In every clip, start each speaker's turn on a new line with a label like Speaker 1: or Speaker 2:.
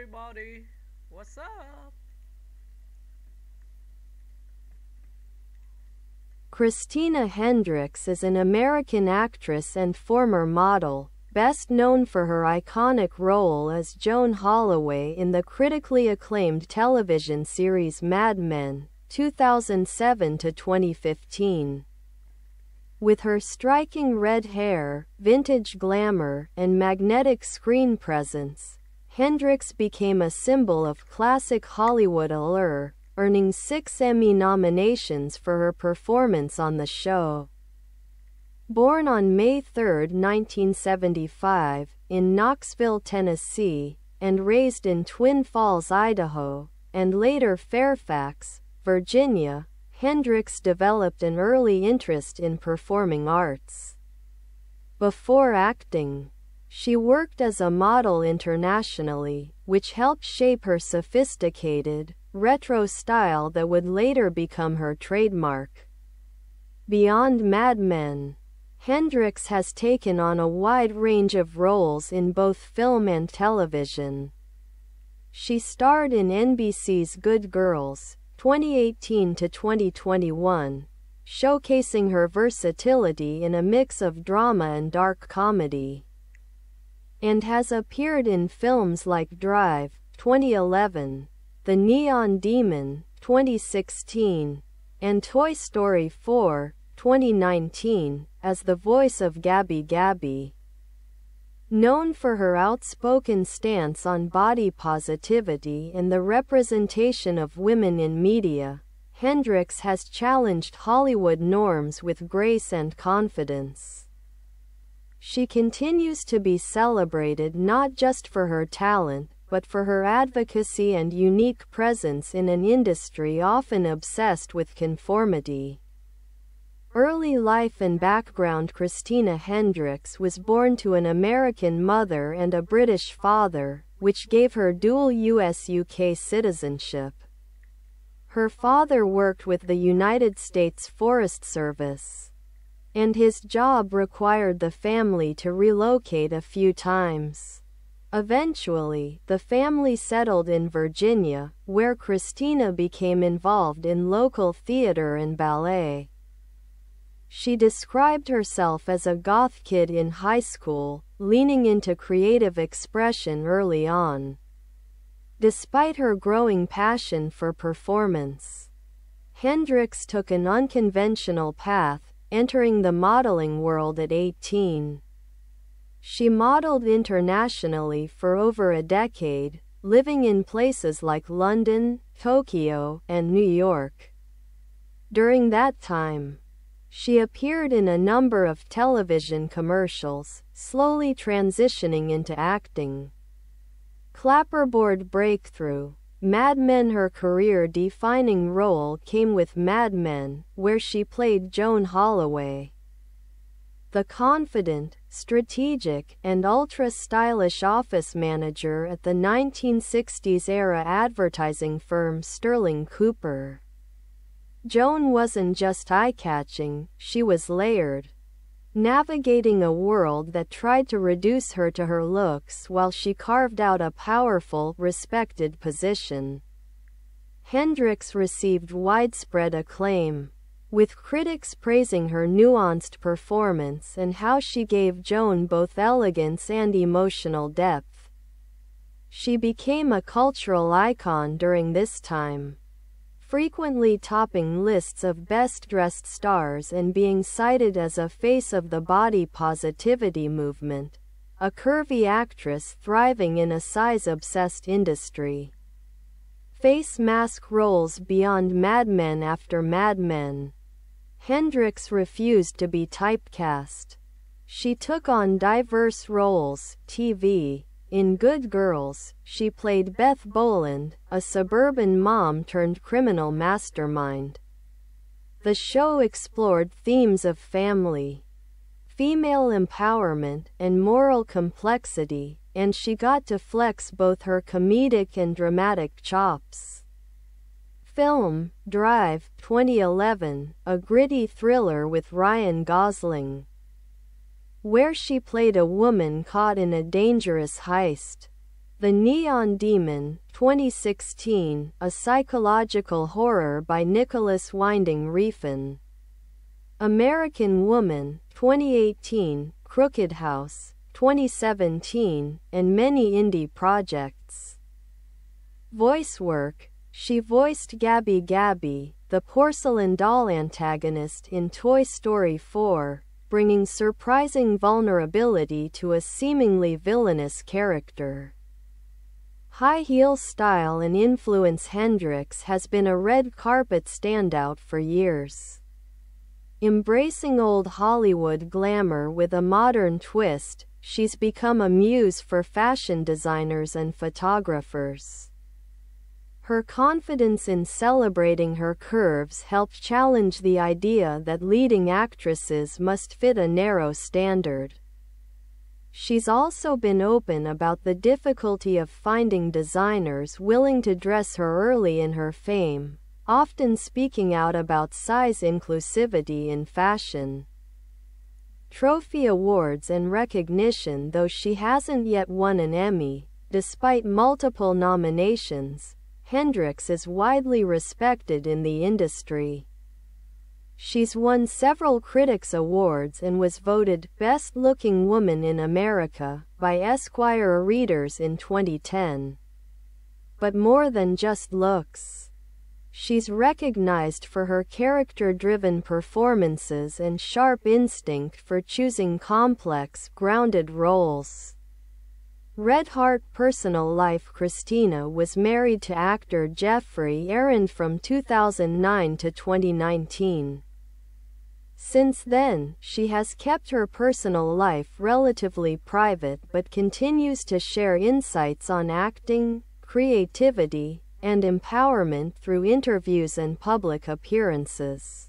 Speaker 1: everybody. What's up?
Speaker 2: Christina Hendricks is an American actress and former model, best known for her iconic role as Joan Holloway in the critically acclaimed television series Mad Men, 2007 to 2015. With her striking red hair, vintage glamour, and magnetic screen presence, Hendricks became a symbol of classic Hollywood allure, earning 6 Emmy nominations for her performance on the show. Born on May 3, 1975, in Knoxville, Tennessee, and raised in Twin Falls, Idaho, and later Fairfax, Virginia, Hendricks developed an early interest in performing arts. Before acting, she worked as a model internationally, which helped shape her sophisticated, retro style that would later become her trademark. Beyond Mad Men, Hendricks has taken on a wide range of roles in both film and television. She starred in NBC's Good Girls, 2018 to 2021, showcasing her versatility in a mix of drama and dark comedy, and has appeared in films like Drive, 2011, The Neon Demon, 2016, and Toy Story 4, 2019, as the voice of Gabby Gabby. Known for her outspoken stance on body positivity and the representation of women in media, Hendricks has challenged Hollywood norms with grace and confidence. She continues to be celebrated not just for her talent, but for her advocacy and unique presence in an industry often obsessed with conformity. Early life and background: Christina Hendricks was born to an American mother and a British father, which gave her dual US-UK citizenship. Her father worked with the United States Forest Service, and his job required the family to relocate a few times. Eventually, the family settled in Virginia, where Christina became involved in local theater and ballet. She described herself as a goth kid in high school, leaning into creative expression early on. Despite her growing passion for performance, Hendricks took an unconventional path, entering the modeling world at 18. She modeled internationally for over a decade, living in places like London, Tokyo, and New York. During that time, she appeared in a number of television commercials, slowly transitioning into acting. Clapperboard breakthrough: Mad Men. Her career-defining role came with Mad Men, where she played Joan Holloway, the confident, strategic, and ultra-stylish office manager at the 1960s-era advertising firm Sterling Cooper. Joan wasn't just eye-catching, she was layered, navigating a world that tried to reduce her to her looks while she carved out a powerful, respected position. Hendricks received widespread acclaim, with critics praising her nuanced performance and how she gave Joan both elegance and emotional depth. She became a cultural icon during this time, frequently topping lists of best-dressed stars and being cited as a face of the body positivity movement, a curvy actress thriving in a size-obsessed industry. Face mask roles: beyond Mad Men. After Mad Men, Hendricks refused to be typecast. She took on diverse roles. TV: in Good Girls, she played Beth Boland, a suburban mom-turned-criminal mastermind. The show explored themes of family, female empowerment, and moral complexity, and she got to flex both her comedic and dramatic chops. Film: Drive, 2011, a gritty thriller with Ryan Gosling, where she played a woman caught in a dangerous heist. The Neon Demon, 2016, a psychological horror by Nicholas Winding Refn. American Woman, 2018, Crooked House, 2017, and many indie projects. Voice work: she voiced Gabby Gabby, the porcelain doll antagonist in Toy Story 4, bringing surprising vulnerability to a seemingly villainous character. High heel style and influence: Hendricks has been a red carpet standout for years. Embracing old Hollywood glamour with a modern twist, she's become a muse for fashion designers and photographers. Her confidence in celebrating her curves helped challenge the idea that leading actresses must fit a narrow standard. She's also been open about the difficulty of finding designers willing to dress her early in her fame, often speaking out about size inclusivity in fashion. Trophy awards and recognition: though she hasn't yet won an Emmy, despite multiple nominations, Hendricks is widely respected in the industry. She's won several critics' awards and was voted Best Looking Woman in America by Esquire readers in 2010. But more than just looks. She's recognized for her character-driven performances and sharp instinct for choosing complex, grounded roles. Red Heart personal life: Christina was married to actor Jeffrey Arend from 2009 to 2019. Since then, she has kept her personal life relatively private but continues to share insights on acting, creativity, and empowerment through interviews and public appearances.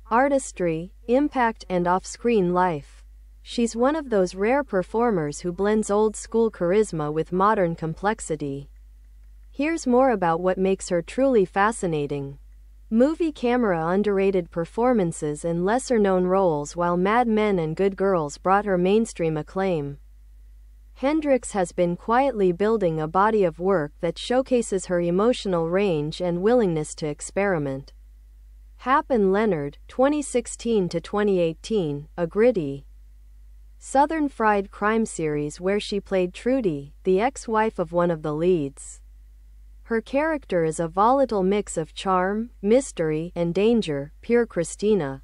Speaker 2: Artistry, impact, and off-screen life. She's one of those rare performers who blends old-school charisma with modern complexity. Here's more about what makes her truly fascinating. Movie camera: underrated performances and lesser-known roles. While Mad Men and Good Girls brought her mainstream acclaim, Hendricks has been quietly building a body of work that showcases her emotional range and willingness to experiment. Hap and Leonard, 2016 to 2018, a gritty Southern fried crime series where she played Trudy, the ex-wife of one of the leads. Her character is a volatile mix of charm, mystery, and danger, pure Christina.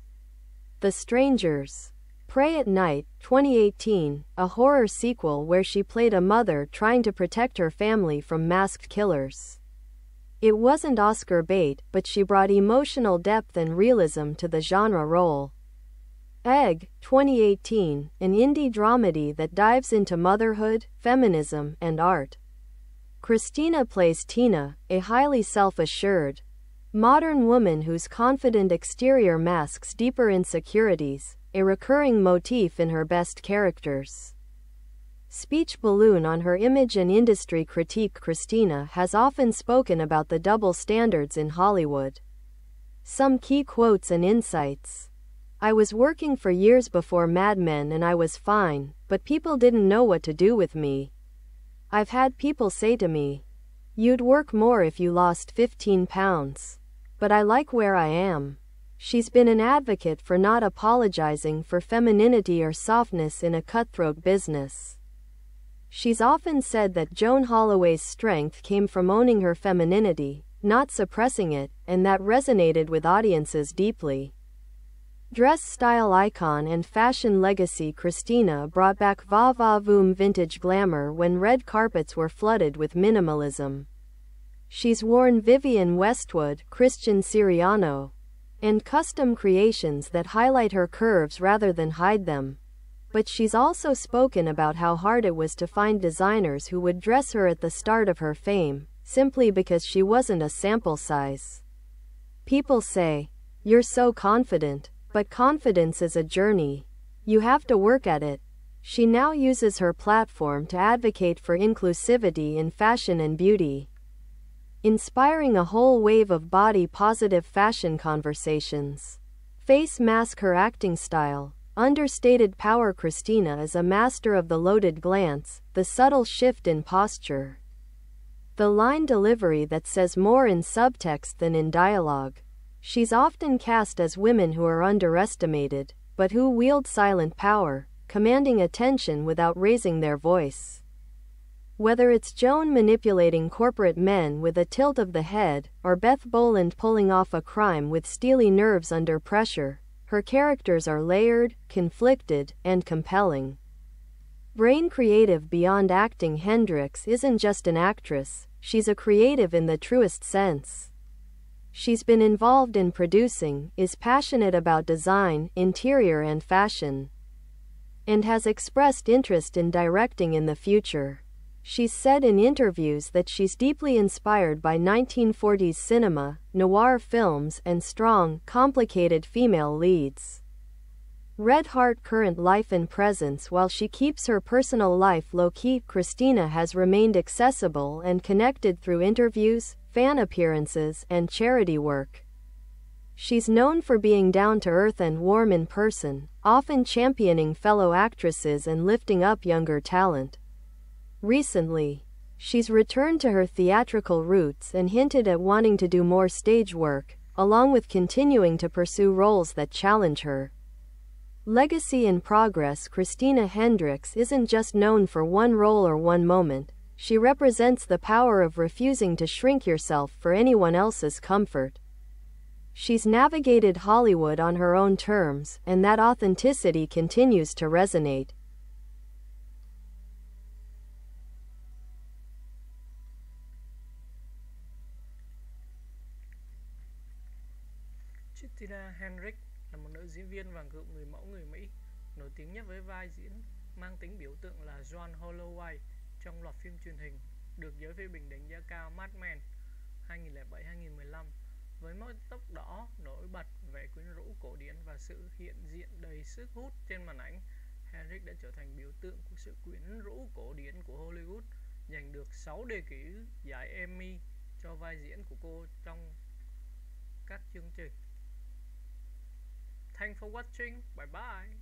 Speaker 2: The Strangers. Pray at Night, 2018, a horror sequel where she played a mother trying to protect her family from masked killers. It wasn't Oscar bait, but she brought emotional depth and realism to the genre role. Egg, 2018, an indie dramedy that dives into motherhood, feminism, and art. Christina plays Tina, a highly self-assured, modern woman whose confident exterior masks deeper insecurities, a recurring motif in her best characters. Speech balloon: on her image and industry critique. Christina has often spoken about the double standards in Hollywood. Some key quotes and insights. I was working for years before Mad Men and I was fine, but people didn't know what to do with me. I've had people say to me, "You'd work more if you lost 15 pounds. But I like where I am." She's been an advocate for not apologizing for femininity or softness in a cutthroat business. She's often said that Joan Holloway's strength came from owning her femininity, not suppressing it, and that resonated with audiences deeply. Dress style icon and fashion legacy. Christina brought back va-va-voom vintage glamour when red carpets were flooded with minimalism. She's worn Vivienne Westwood, Christian Siriano, and custom creations that highlight her curves rather than hide them. But she's also spoken about how hard it was to find designers who would dress her at the start of her fame, simply because she wasn't a sample size. People say, "You're so confident." But confidence is a journey. You have to work at it. She now uses her platform to advocate for inclusivity in fashion and beauty, inspiring a whole wave of body-positive fashion conversations. face mask her acting style. Understated power. Christina is a master of the loaded glance, the subtle shift in posture, the line delivery that says more in subtext than in dialogue. She's often cast as women who are underestimated, but who wield silent power, commanding attention without raising their voice. Whether it's Joan manipulating corporate men with a tilt of the head, or Beth Boland pulling off a crime with steely nerves under pressure, her characters are layered, conflicted, and compelling. Brain creative beyond acting. Hendricks isn't just an actress, she's a creative in the truest sense. She's been involved in producing, is passionate about design, interior and fashion, and has expressed interest in directing in the future. She's said in interviews that she's deeply inspired by 1940s cinema, noir films, and strong, complicated female leads. Red heart. Current life and presence. While she keeps her personal life low-key, Christina has remained accessible and connected through interviews, fan appearances, and charity work. She's known for being down-to-earth and warm in person, often championing fellow actresses and lifting up younger talent. Recently, she's returned to her theatrical roots and hinted at wanting to do more stage work, along with continuing to pursue roles that challenge her. Legacy in progress. Christina Hendricks isn't just known for one role or one moment. She represents the power of refusing to shrink yourself for anyone else's comfort. She's navigated Hollywood on her own terms, and that authenticity continues to resonate.
Speaker 1: Christina Hendricks là một nữ diễn viên và cựu người mẫu người Mỹ, nổi tiếng nhất với vai diễn mang tính biểu tượng là Joan Holloway trong loạt phim truyền hình được giới phê bình đánh giá cao Mad Men 2007-2015. Với mái tóc đỏ nổi bật, vẻ quyến rũ cổ điển và sự hiện diện đầy sức hút trên màn ảnh, Hendricks đã trở thành biểu tượng của sự quyến rũ cổ điển của Hollywood, giành được 6 đề cử giải Emmy cho vai diễn của cô trong các chương trình. Thanks for watching. Bye bye.